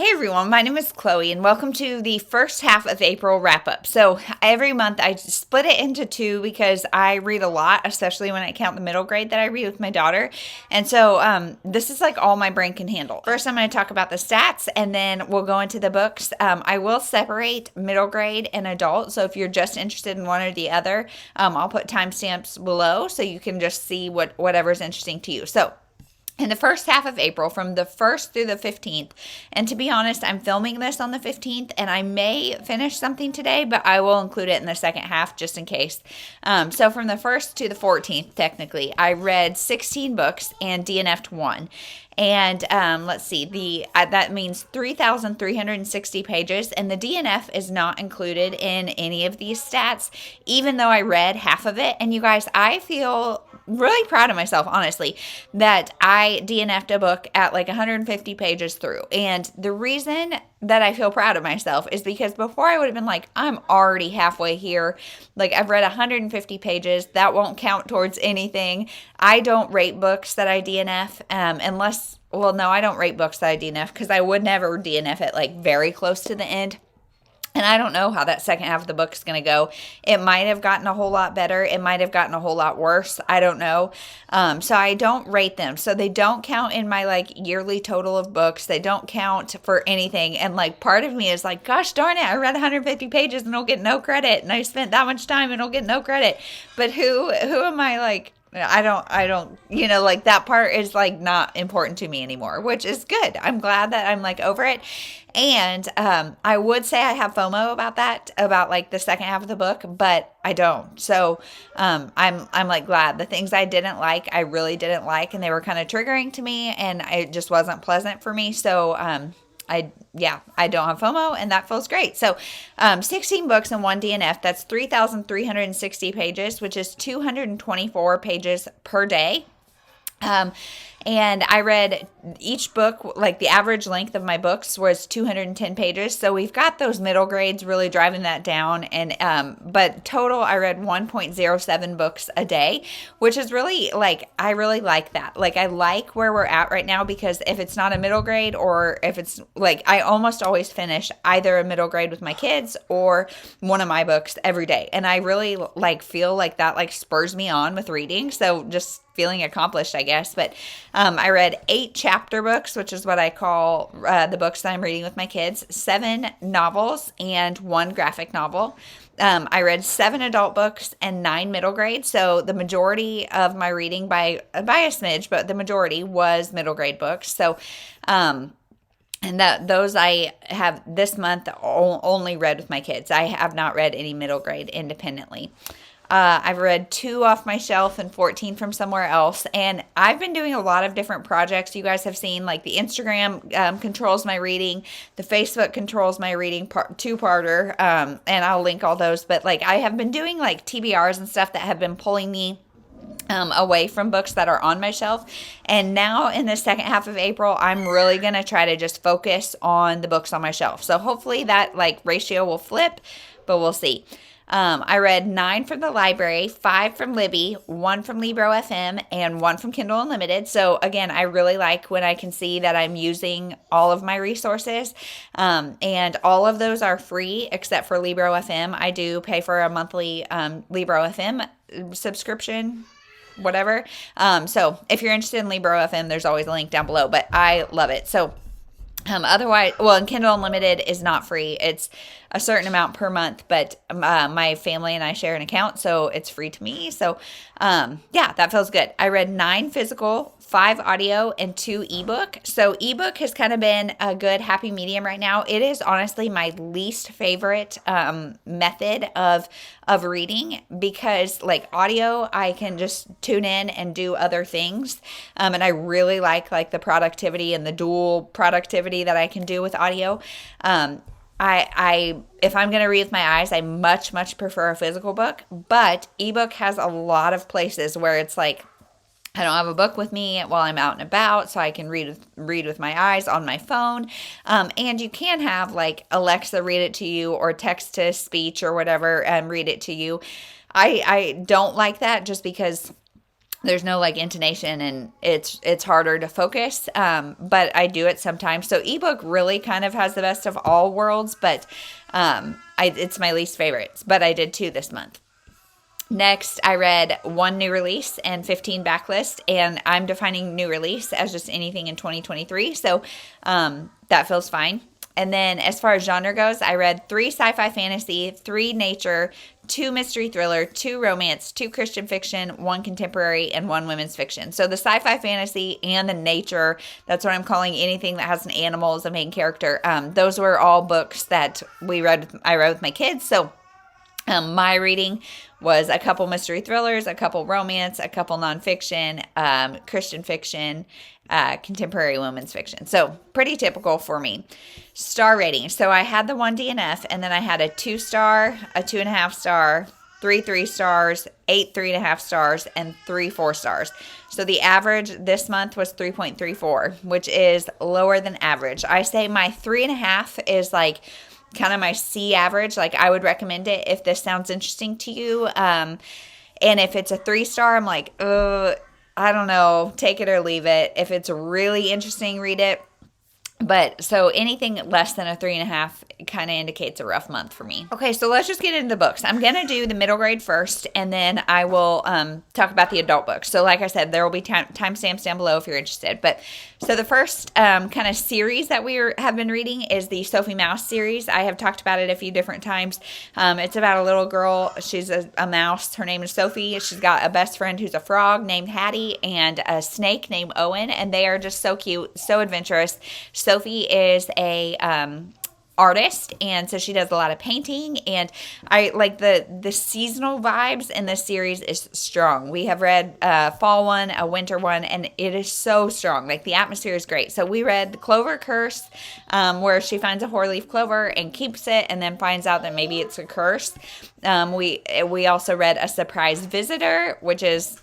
Hey everyone, my name is Chloe and welcome to the first half of April wrap up. So every month I split it into two because I read a lot, especially when I count the middle grade that I read with my daughter. And so this is like all my brain can handle. First I'm going to talk about the stats and then we'll go into the books. I will separate middle grade and adult. So if you're just interested in one or the other, I'll put timestamps below so you can just see whatever's interesting to you. So in the first half of April, from the 1st through the 15th, and to be honest, I'm filming this on the 15th, and I may finish something today, but I will include it in the second half just in case. So from the 1st to the 14th, technically, I read 16 books and DNF'd one. And let's see, that means 3,360 pages, and the DNF is not included in any of these stats, even though I read half of it. And you guys, I feel really proud of myself, honestly, that I DNF'd a book at like 150 pages through. And the reason that I feel proud of myself is because before I would have been like, I'm already halfway here. Like I've read 150 pages. That won't count towards anything. I don't rate books that I DNF unless, well, no, I don't rate books that I DNF because I would never DNF it like very close to the end. And I don't know how that second half of the book is going to go. It might have gotten a whole lot better. It might have gotten a whole lot worse. I don't know. So I don't rate them. So they don't count in my like yearly total of books. They don't count for anything. And like part of me is like, gosh darn it, I read 150 pages and I'll get no credit. And I spent that much time and I'll get no credit. But who am I like? I don't, like that part is like not important to me anymore, which is good. I'm glad that I'm like over it. And I would say I have FOMO about that, about like the second half of the book, but I don't. So I'm like glad the things I didn't like, I really didn't like, and they were kind of triggering to me, and it just wasn't pleasant for me. So I don't have FOMO, and that feels great. So 16 books and one DNF, that's 3,360 pages, which is 224 pages per day. And I read each book, like the average length of my books was 210 pages. So we've got those middle grades really driving that down. And, but total, I read 1.07 books a day, which is really like, I really like that. Like I like where we're at right now because if it's not a middle grade or if it's like, I almost always finish either a middle grade with my kids or one of my books every day. And I really like feel like that like spurs me on with reading. So just feeling accomplished, I guess. But I read 8 chapter books, which is what I call the books that I'm reading with my kids, 7 novels, and 1 graphic novel. I read 7 adult books and 9 middle grade. So the majority of my reading by a smidge, but the majority was middle grade books. So and those I have this month only read with my kids. I have not read any middle grade independently. I've read 2 off my shelf and 14 from somewhere else. And I've been doing a lot of different projects. You guys have seen like the Instagram controls my reading. The Facebook controls my reading, two-parter. And I'll link all those. But like I have been doing like TBRs and stuff that have been pulling me away from books that are on my shelf. And now in the second half of April, I'm really going to try to just focus on the books on my shelf. So hopefully that like ratio will flip, but we'll see. I read 9 from the library, 5 from Libby, 1 from Libro FM, and 1 from Kindle Unlimited. So again, I really like when I can see that I'm using all of my resources. And all of those are free except for Libro FM. I do pay for a monthly Libro FM subscription, whatever. So if you're interested in Libro FM, there's always a link down below, but I love it. So otherwise, well, and Kindle Unlimited is not free. It's a certain amount per month, but my family and I share an account, so it's free to me. So, that feels good. I read 9 physical, 5 audio, and 2 ebook. So ebook has kind of been a good happy medium right now. It is honestly my least favorite method of reading because like audio, I can just tune in and do other things. And I really like the productivity and the dual productivity that I can do with audio. If I'm going to read with my eyes, I much prefer a physical book, but ebook has a lot of places where it's like, I don't have a book with me while I'm out and about, so I can read with my eyes on my phone. And you can have like Alexa read it to you or text to speech or whatever and read it to you. I don't like that just because There's no like intonation, and it's harder to focus. But I do it sometimes. So ebook really kind of has the best of all worlds, but it's my least favorites. But I did 2 this month. Next, I read 1 new release and 15 backlist, and I'm defining new release as just anything in 2023, so that feels fine. And then as far as genre goes, I read 3 sci-fi fantasy, 3 nature, 2 mystery thriller, 2 romance, 2 Christian fiction, 1 contemporary, and 1 women's fiction. So the sci-fi fantasy and the nature, that's what I'm calling anything that has an animal as a main character. Those were all books that I read with my kids, so my reading was a couple mystery thrillers, a couple romance, a couple nonfiction, Christian fiction, contemporary women's fiction. So pretty typical for me. Star rating. So I had the 1 DNF, and then I had a 2-star, a 2.5 star, 3 3-stars, 8 3.5 stars, and 3 4-stars. So the average this month was 3.34, which is lower than average. I say my 3.5 is like kind of my C average. Like, I would recommend it if this sounds interesting to you. And if it's a 3-star, I'm like, I don't know, take it or leave it. If it's really interesting, read it. But so anything less than a 3.5 kind of indicates a rough month for me. Okay, so let's just get into the books. I'm going to do the middle grade first, and then I will talk about the adult books. So like I said, there will be timestamps down below if you're interested. But so the first kind of series that we have been reading is the Sophie Mouse series. I have talked about it a few different times. It's about a little girl. She's a mouse. Her name is Sophie. She's got a best friend who's a frog named Hattie and a snake named Owen, and they are just so cute, so adventurous. Sophie is a artist, and so she does a lot of painting, and I like the seasonal vibes in this series is strong. We have read a fall one, a winter one, and it is so strong. Like, the atmosphere is great. So we read The Clover Curse, where she finds a 4-leaf clover and keeps it, and then finds out that maybe it's a curse. We also read A Surprise Visitor, which is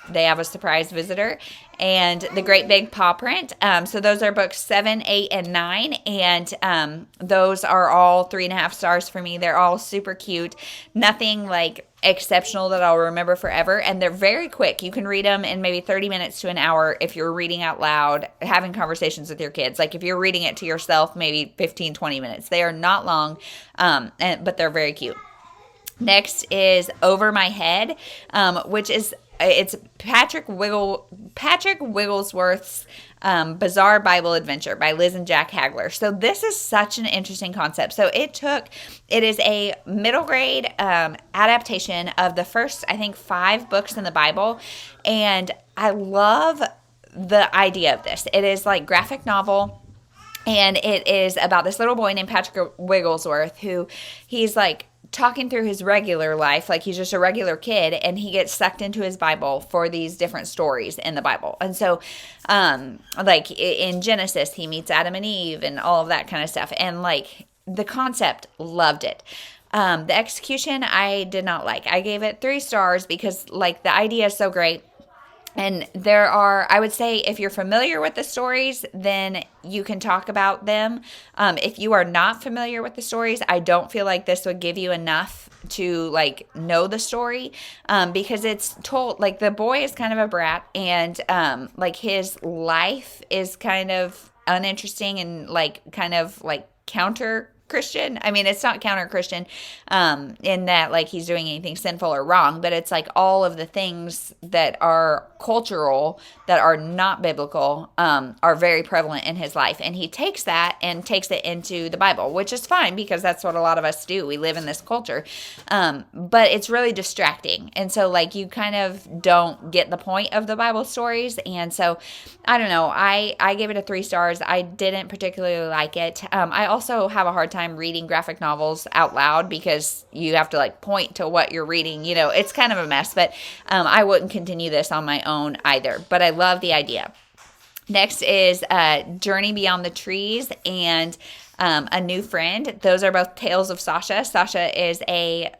they have a surprise visitor, and The Great Big Paw Print. So those are books 7, 8, and 9, and those are all 3.5 stars for me. They're all super cute. Nothing like exceptional that I'll remember forever, and they're very quick. You can read them in maybe 30 minutes to an hour if you're reading out loud, having conversations with your kids. Like, if you're reading it to yourself, maybe 15, 20 minutes. They are not long, but they're very cute. Next is Over My Head, which is it's Patrick Wigglesworth's Bizarre Bible Adventure by Liz and Jack Hagler. So this is such an interesting concept. So it is a middle grade adaptation of the first, I think, 5 books in the Bible. And I love the idea of this. It is like graphic novel. And it is about this little boy named Patrick Wigglesworth, who he's like talking through his regular life, like he's just a regular kid, and he gets sucked into his Bible for these different stories in the Bible. And so, like in Genesis, he meets Adam and Eve and all of that kind of stuff. And like the concept, loved it. The execution, I did not like. I gave it 3 stars because like the idea is so great. And there are, I would say, if you're familiar with the stories, then you can talk about them. If you are not familiar with the stories, I don't feel like this would give you enough to like know the story, because it's told, like, the boy is kind of a brat, and like his life is kind of uninteresting and like kind of like counter Christian. I mean, it's not counter Christian in that like he's doing anything sinful or wrong, but it's like all of the things that are cultural that are not biblical are very prevalent in his life, and he takes that and takes it into the Bible, which is fine because that's what a lot of us do. We live in this culture, but it's really distracting, and so like you kind of don't get the point of the Bible stories. And so I don't know, I gave it a 3 stars. I didn't particularly like it. I also have a hard time reading graphic novels out loud because you have to like point to what you're reading. You know, it's kind of a mess, but I wouldn't continue this on my own either, but I love the idea. Next is Journey Beyond the Trees, and A New Friend. Those are both tales of Sasha. Sasha is a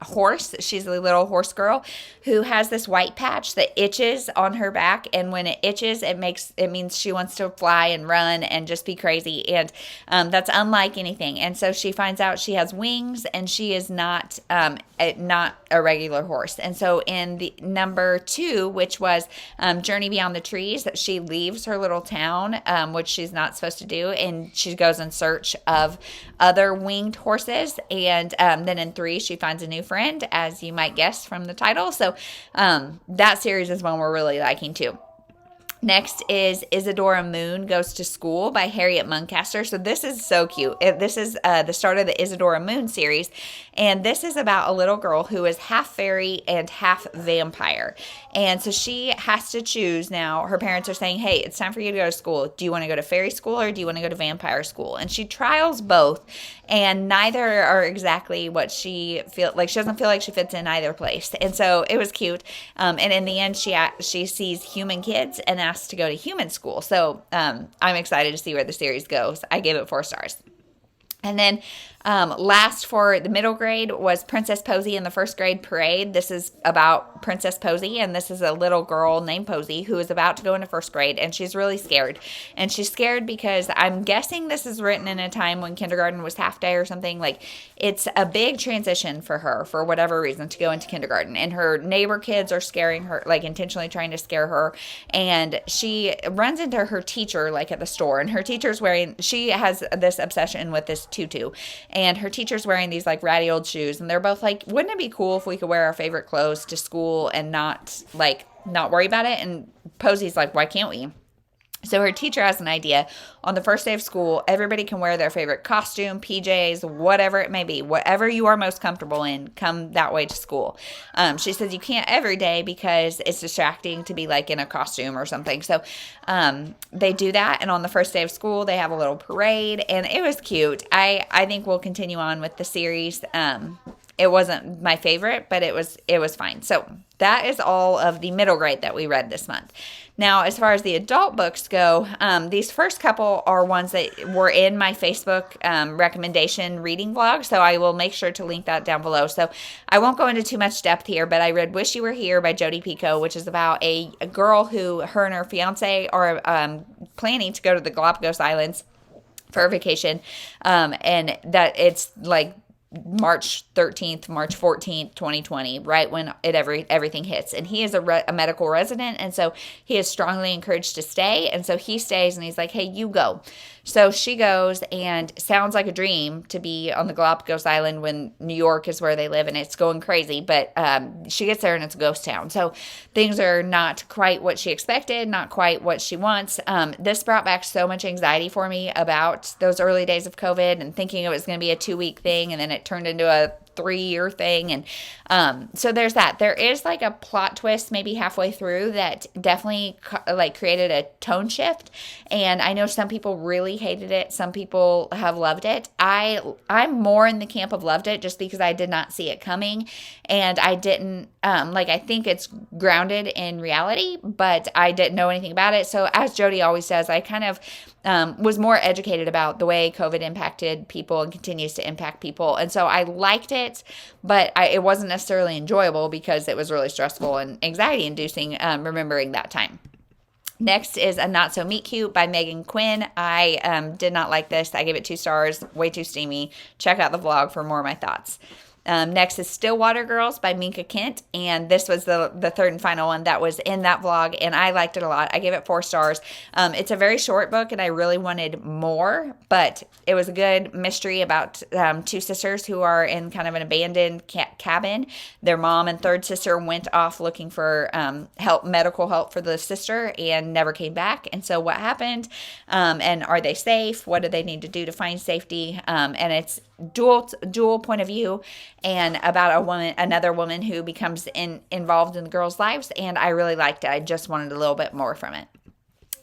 horse. She's a little horse girl who has this white patch that itches on her back, and when it itches, it means she wants to fly and run and just be crazy, and that's unlike anything. And so she finds out she has wings, and she is not a regular horse. And so in the number 2, which was Journey Beyond the Trees, she leaves her little town, which she's not supposed to do, and she goes in search of other winged horses. And then in 3, she finds a new friend, as you might guess from the title. So that series is one we're really liking too. Next is Isadora Moon Goes to School by Harriet Muncaster. So this is so cute. This is the start of the Isadora Moon series. And this is about a little girl who is half fairy and half vampire. And so she has to choose now. Her parents are saying, hey, it's time for you to go to school. Do you want to go to fairy school or do you want to go to vampire school? And she trials both. And neither are exactly what she feels like. She doesn't feel like she fits in either place. And so it was cute. And in the end, she sees human kids and asks to go to human school. So I'm excited to see where the series goes. I gave it 4 stars. And then last for the middle grade was Princess Posy in the First Grade Parade. This is about Princess Posy, and this is a little girl named Posy who is about to go into first grade, and she's really scared. And she's scared because I'm guessing this is written in a time when kindergarten was half day or something. Like, it's a big transition for her for whatever reason to go into kindergarten. And her neighbor kids are scaring her, like intentionally trying to scare her. And she runs into her teacher, like at the store, and her teacher's she has this obsession with this tutu. And her teacher's wearing these like ratty old shoes, and they're both like, wouldn't it be cool if we could wear our favorite clothes to school and not worry about it? And Posy's like, why can't we? So her teacher has an idea. On the first day of school, everybody can wear their favorite costume, PJs, whatever it may be, whatever you are most comfortable in, come that way to school. She says you can't every day because it's distracting to be like in a costume or something. So they do that. And on the first day of school, they have a little parade, and it was cute. I think we'll continue on with the series. It wasn't my favorite, but it was fine. So that is all of the middle grade that we read this month. Now, as far as the adult books go, these first couple are ones that were in my Facebook recommendation reading vlog, so I will make sure to link that down below. So I won't go into too much depth here, but I read Wish You Were Here by Jodi Picoult, which is about a girl who, her and her fiance are planning to go to the Galapagos Islands for a vacation, and that it's like March 13th, March 14th, 2020, right when everything hits. And he is a medical resident, and so he is strongly encouraged to stay. And so he stays, and he's like, hey, you go. So she goes, and sounds like a dream to be on the Galapagos Island when New York is where they live, and it's going crazy. But she gets there, and it's a ghost town. So things are not quite what she expected, not quite what she wants. This brought back so much anxiety for me about those early days of COVID and thinking it was going to be a 2-week thing, and then it turned into a 3-year thing. And so there's that. There is like a plot twist maybe halfway through that definitely like created a tone shift, and I know some people really hated it, some people have loved it. I'm more in the camp of loved it, just because I did not see it coming, and I didn't I think it's grounded in reality, but I didn't know anything about it. So as Jodi always says, I kind of was more educated about the way COVID impacted people and continues to impact people. And so I liked it, but it wasn't necessarily enjoyable because it was really stressful and anxiety inducing remembering that time. Next is A Not So Meet Cute by Megan Quinn. I did not like this. I gave it 2 stars, way too steamy. Check out the vlog for more of my thoughts. Next is Stillwater Girls by Minka Kent, and this was the third and final one that was in that vlog, and I liked it a lot. I gave it 4 stars. It's a very short book, and I really wanted more, but it was a good mystery about 2 sisters who are in kind of an abandoned cabin. Their mom and third sister went off looking for medical help for the sister, and never came back. And so what happened, and are they safe? What do they need to do to find safety? And it's dual point of view, and about another woman who becomes involved in the girls' lives, and I really liked it. I just wanted a little bit more from it.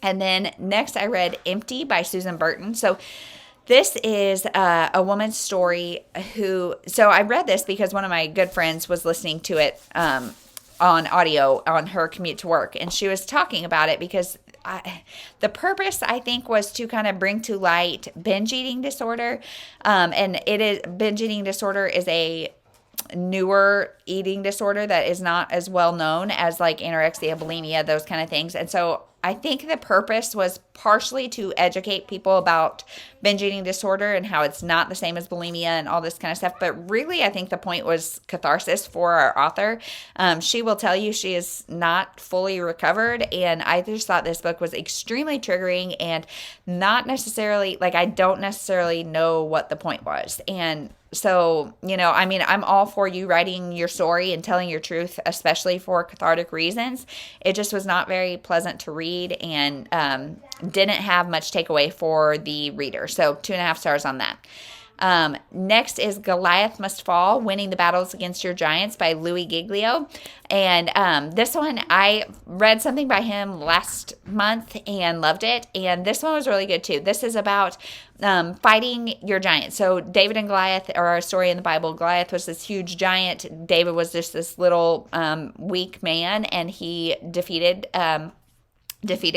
And then next I read Empty by Susan Burton. So this is a woman's story so I read this because one of my good friends was listening to it on audio on her commute to work, and she was talking about it because the purpose, I think, was to kind of bring to light binge eating disorder. And binge eating disorder is a newer eating disorder that is not as well known as like anorexia, bulimia, those kind of things. And so I think the purpose was partially to educate people about binge eating disorder and how it's not the same as bulimia and all this kind of stuff. But really, I think the point was catharsis for our author. She will tell you she is not fully recovered. And I just thought this book was extremely triggering and not necessarily, like, I don't necessarily know what the point was. And so, I mean, I'm all for you writing your story and telling your truth, especially for cathartic reasons. It just was not very pleasant to read and didn't have much takeaway for the reader. So 2.5 stars on that. Next is Goliath Must Fall, Winning the Battles Against Your Giants by Louis Giglio. And this one, I read something by him last month and loved it. And this one was really good too. This is about fighting your giant. So David and Goliath are a story in the Bible. Goliath was this huge giant. David was just this little weak man, and he defeated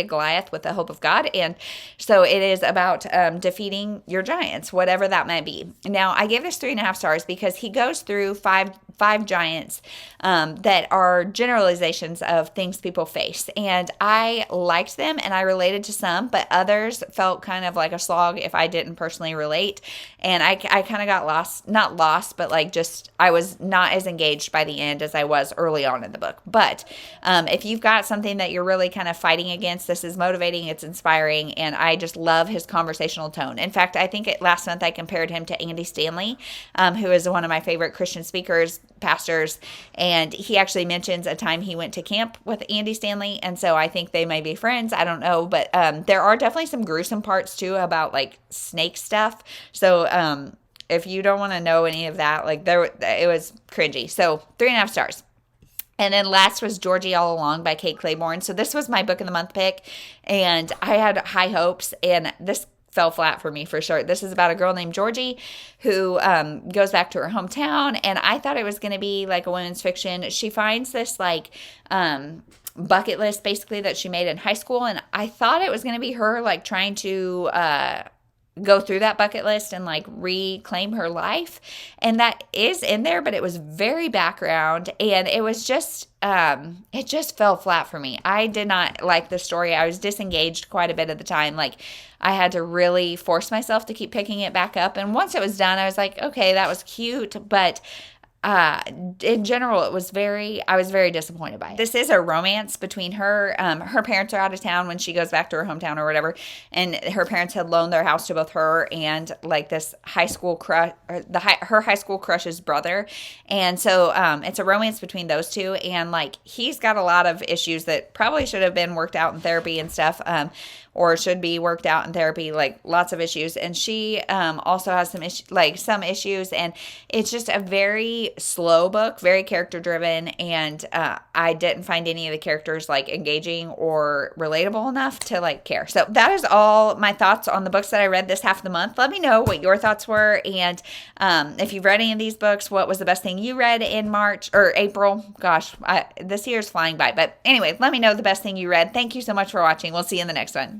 Goliath with the hope of God. And so it is about defeating your giants, whatever that might be. Now, I gave this 3.5 stars because he goes through five giants that are generalizations of things people face. And I liked them and I related to some, but others felt kind of like a slog if I didn't personally relate. And I kind of got not lost, but like just, I was not as engaged by the end as I was early on in the book. But if you've got something that you're really kind of fighting against, this is motivating, it's inspiring, and I just love his conversational tone. In fact, I think last month I compared him to Andy Stanley, who is one of my favorite Christian speakers, pastors, and he actually mentions a time he went to camp with Andy Stanley, and so I think they may be friends. I don't know, but there are definitely some gruesome parts too about like snake stuff. So if you don't want to know any of that, like it was cringy. So 3.5 stars. And then last was Georgie All Along by Kate Claiborne. So this was my book of the month pick, and I had high hopes, and this fell flat for me for sure. This is about a girl named Georgie who goes back to her hometown, and I thought it was going to be like a women's fiction. She finds this like bucket list basically that she made in high school, and I thought it was going to be her like trying to go through that bucket list and like reclaim her life, and that is in there, but it was very background, and it was just it just fell flat for me. I did not like the story. I was disengaged quite a bit of the time. Like I had to really force myself to keep picking it back up, and once it was done I was like, okay, that was cute, but in general, I was very disappointed by it. This is a romance between her. Her parents are out of town when she goes back to her hometown or whatever, and her parents had loaned their house to both her and like this high school crush, her high school crush's brother, and so it's a romance between those two, and like he's got a lot of issues that probably should have been worked out in therapy and stuff. Or should be worked out in therapy, like lots of issues. And she also has some issues, and it's just a very slow book, very character driven, and I didn't find any of the characters like engaging or relatable enough to like care. So that is all my thoughts on the books that I read this half of the month. Let me know what your thoughts were, and if you've read any of these books, what was the best thing you read in March or April? Gosh, this year's flying by. But anyway, let me know the best thing you read. Thank you so much for watching. We'll see you in the next one.